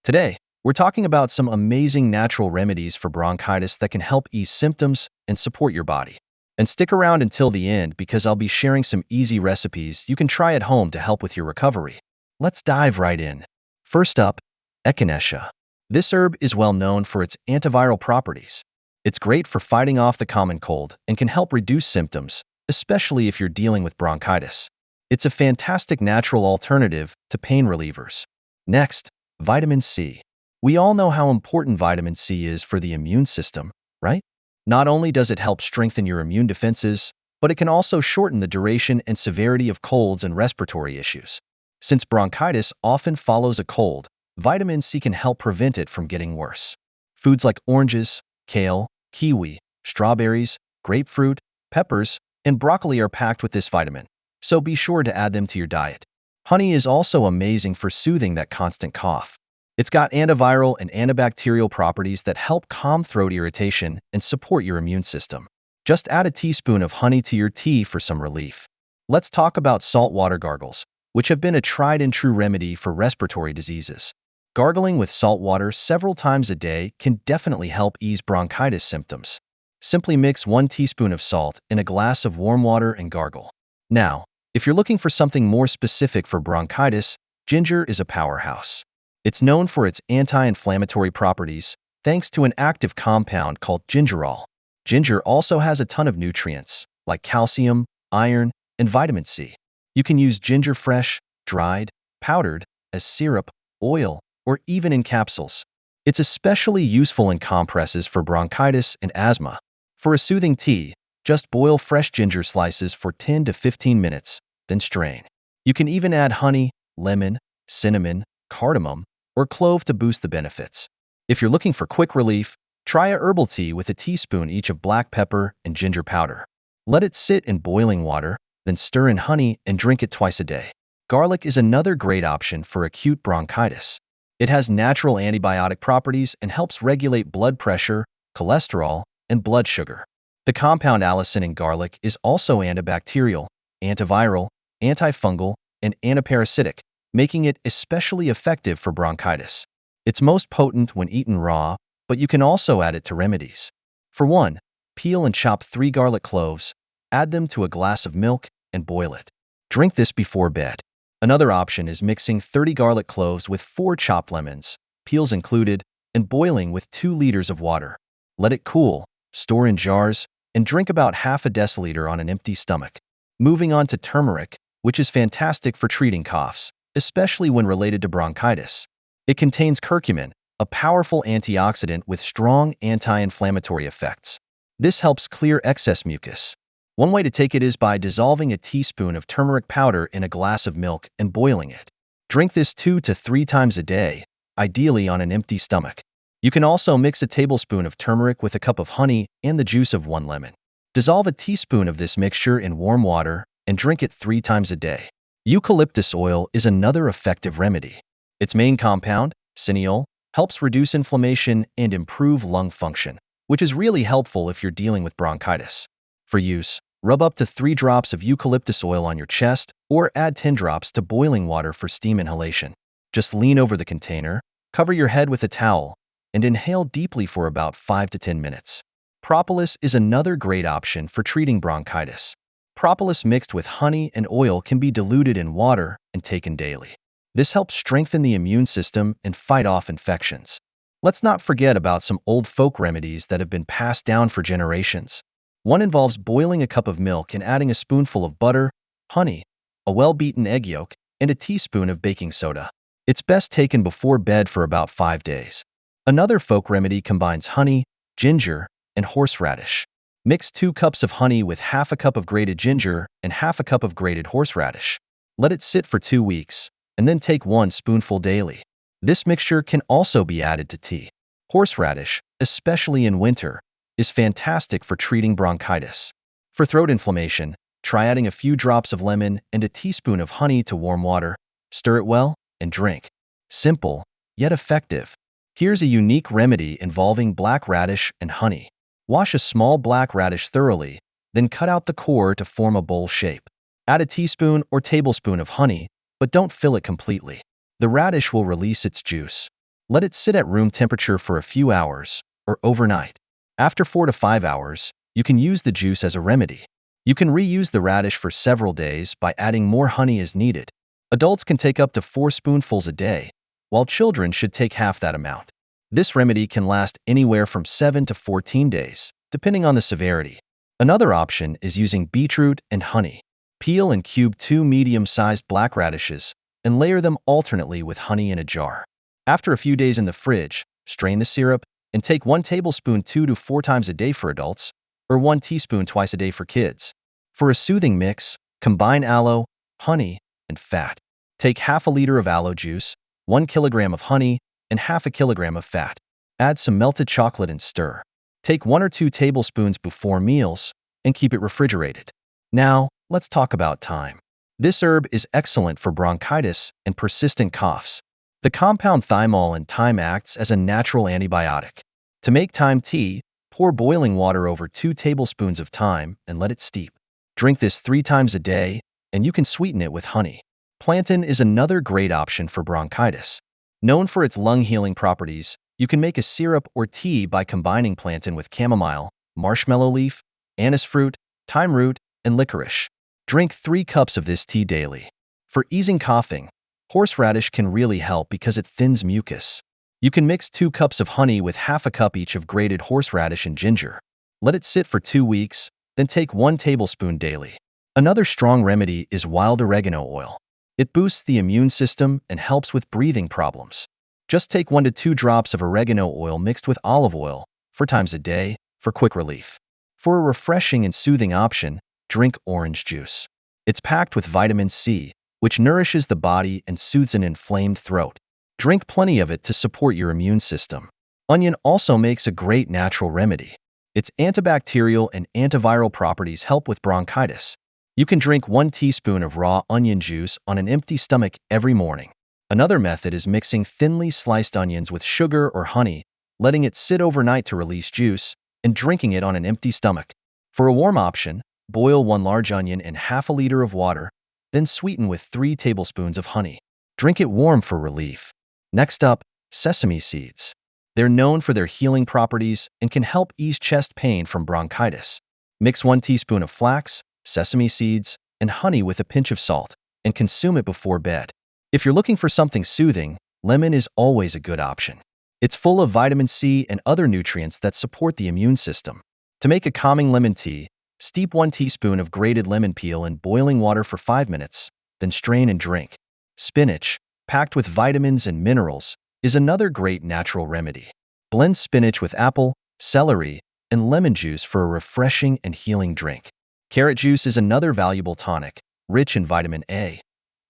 Today, we're talking about some amazing natural remedies for bronchitis that can help ease symptoms and support your body. And stick around until the end because I'll be sharing some easy recipes you can try at home to help with your recovery. Let's dive right in. First up, echinacea. This herb is well known for its antiviral properties. It's great for fighting off the common cold and can help reduce symptoms, especially if you're dealing with bronchitis. It's a fantastic natural alternative to pain relievers. Next, vitamin C. We all know how important vitamin C is for the immune system, right? Not only does it help strengthen your immune defenses, but it can also shorten the duration and severity of colds and respiratory issues. Since bronchitis often follows a cold, vitamin C can help prevent it from getting worse. Foods like oranges, kale, kiwi, strawberries, grapefruit, peppers, and broccoli are packed with this vitamin, so be sure to add them to your diet. Honey is also amazing for soothing that constant cough. It's got antiviral and antibacterial properties that help calm throat irritation and support your immune system. Just add a teaspoon of honey to your tea for some relief. Let's talk about saltwater gargles, which have been a tried-and-true remedy for respiratory diseases. Gargling with salt water several times a day can definitely help ease bronchitis symptoms. Simply mix 1 teaspoon of salt in a glass of warm water and gargle. Now, if you're looking for something more specific for bronchitis, ginger is a powerhouse. It's known for its anti-inflammatory properties, thanks to an active compound called gingerol. Ginger also has a ton of nutrients, like calcium, iron, and vitamin C. You can use ginger fresh, dried, powdered, as syrup, oil, or even in capsules. It's especially useful in compresses for bronchitis and asthma. For a soothing tea, just boil fresh ginger slices for 10 to 15 minutes, then strain. You can even add honey, lemon, cinnamon, cardamom, or clove to boost the benefits. If you're looking for quick relief, try a herbal tea with a teaspoon each of black pepper and ginger powder. Let it sit in boiling water, then stir in honey and drink it twice a day. Garlic is another great option for acute bronchitis. It has natural antibiotic properties and helps regulate blood pressure, cholesterol, and blood sugar. The compound allicin in garlic is also antibacterial, antiviral, antifungal, and antiparasitic, making it especially effective for bronchitis. It's most potent when eaten raw, but you can also add it to remedies. For one, peel and chop 3 garlic cloves, add them to a glass of milk, and boil it. Drink this before bed. Another option is mixing 30 garlic cloves with 4 chopped lemons, peels included, and boiling with 2 liters of water. Let it cool, store in jars, and drink about half a deciliter on an empty stomach. Moving on to turmeric, which is fantastic for treating coughs, especially when related to bronchitis. It contains curcumin, a powerful antioxidant with strong anti-inflammatory effects. This helps clear excess mucus. One way to take it is by dissolving a teaspoon of turmeric powder in a glass of milk and boiling it. Drink this 2 to 3 times a day, ideally on an empty stomach. You can also mix a tablespoon of turmeric with a cup of honey and the juice of 1 lemon. Dissolve a teaspoon of this mixture in warm water and drink it 3 times a day. Eucalyptus oil is another effective remedy. Its main compound, cineol, helps reduce inflammation and improve lung function, which is really helpful if you're dealing with bronchitis. For use, rub up to 3 drops of eucalyptus oil on your chest or add 10 drops to boiling water for steam inhalation. Just lean over the container, cover your head with a towel, and inhale deeply for about 5 to 10 minutes. Propolis is another great option for treating bronchitis. Propolis mixed with honey and oil can be diluted in water and taken daily. This helps strengthen the immune system and fight off infections. Let's not forget about some old folk remedies that have been passed down for generations. One involves boiling a cup of milk and adding a spoonful of butter, honey, a well-beaten egg yolk, and a teaspoon of baking soda. It's best taken before bed for about 5 days. Another folk remedy combines honey, ginger, and horseradish. Mix 2 cups of honey with half a cup of grated ginger and half a cup of grated horseradish. Let it sit for 2 weeks, and then take 1 spoonful daily. This mixture can also be added to tea. Horseradish, especially in winter, is fantastic for treating bronchitis. For throat inflammation, try adding a few drops of lemon and a teaspoon of honey to warm water, stir it well, and drink. Simple, yet effective. Here's a unique remedy involving black radish and honey. Wash a small black radish thoroughly, then cut out the core to form a bowl shape. Add a teaspoon or tablespoon of honey, but don't fill it completely. The radish will release its juice. Let it sit at room temperature for a few hours or overnight. After 4 to 5 hours, you can use the juice as a remedy. You can reuse the radish for several days by adding more honey as needed. Adults can take up to 4 spoonfuls a day, while children should take half that amount. This remedy can last anywhere from 7 to 14 days, depending on the severity. Another option is using beetroot and honey. Peel and cube 2 medium-sized black radishes and layer them alternately with honey in a jar. After a few days in the fridge, strain the syrup and take 1 tablespoon 2 to 4 times a day for adults, or 1 teaspoon twice a day for kids. For a soothing mix, combine aloe, honey, and fat. Take half a liter of aloe juice, 1 kilogram of honey, and half a kilogram of fat. Add some melted chocolate and stir. Take 1 or 2 tablespoons before meals and keep it refrigerated. Now, let's talk about thyme. This herb is excellent for bronchitis and persistent coughs. The compound thymol in thyme acts as a natural antibiotic. To make thyme tea, pour boiling water over 2 tablespoons of thyme and let it steep. Drink this 3 times a day, and you can sweeten it with honey. Plantain is another great option for bronchitis. Known for its lung-healing properties, you can make a syrup or tea by combining plantain with chamomile, marshmallow leaf, anise fruit, thyme root, and licorice. Drink 3 cups of this tea daily. For easing coughing, horseradish can really help because it thins mucus. You can mix 2 cups of honey with half a cup each of grated horseradish and ginger. Let it sit for 2 weeks, then take 1 tablespoon daily. Another strong remedy is wild oregano oil. It boosts the immune system and helps with breathing problems. Just take 1 to 2 drops of oregano oil mixed with olive oil 4 times a day for quick relief. For a refreshing and soothing option, drink orange juice. It's packed with vitamin C, which nourishes the body and soothes an inflamed throat. Drink plenty of it to support your immune system. Onion also makes a great natural remedy. Its antibacterial and antiviral properties help with bronchitis. You can drink 1 teaspoon of raw onion juice on an empty stomach every morning. Another method is mixing thinly sliced onions with sugar or honey, letting it sit overnight to release juice, and drinking it on an empty stomach. For a warm option, boil 1 large onion in half a liter of water, then sweeten with 3 tablespoons of honey. Drink it warm for relief. Next up, sesame seeds. They're known for their healing properties and can help ease chest pain from bronchitis. Mix 1 teaspoon of flax, sesame seeds, and honey with a pinch of salt, and consume it before bed. If you're looking for something soothing, lemon is always a good option. It's full of vitamin C and other nutrients that support the immune system. To make a calming lemon tea, steep 1 teaspoon of grated lemon peel in boiling water for 5 minutes, then strain and drink. Spinach, packed with vitamins and minerals, is another great natural remedy. Blend spinach with apple, celery, and lemon juice for a refreshing and healing drink. Carrot juice is another valuable tonic, rich in vitamin A.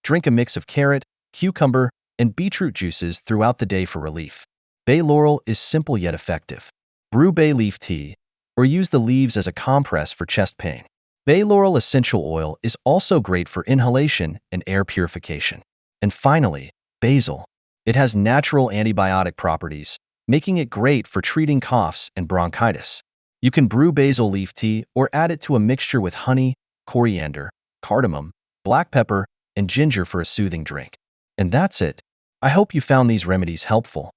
Drink a mix of carrot, cucumber, and beetroot juices throughout the day for relief. Bay laurel is simple yet effective. Brew bay leaf tea, or use the leaves as a compress for chest pain. Bay laurel essential oil is also great for inhalation and air purification. And finally, basil. It has natural antibiotic properties, making it great for treating coughs and bronchitis. You can brew basil leaf tea or add it to a mixture with honey, coriander, cardamom, black pepper, and ginger for a soothing drink. And that's it. I hope you found these remedies helpful.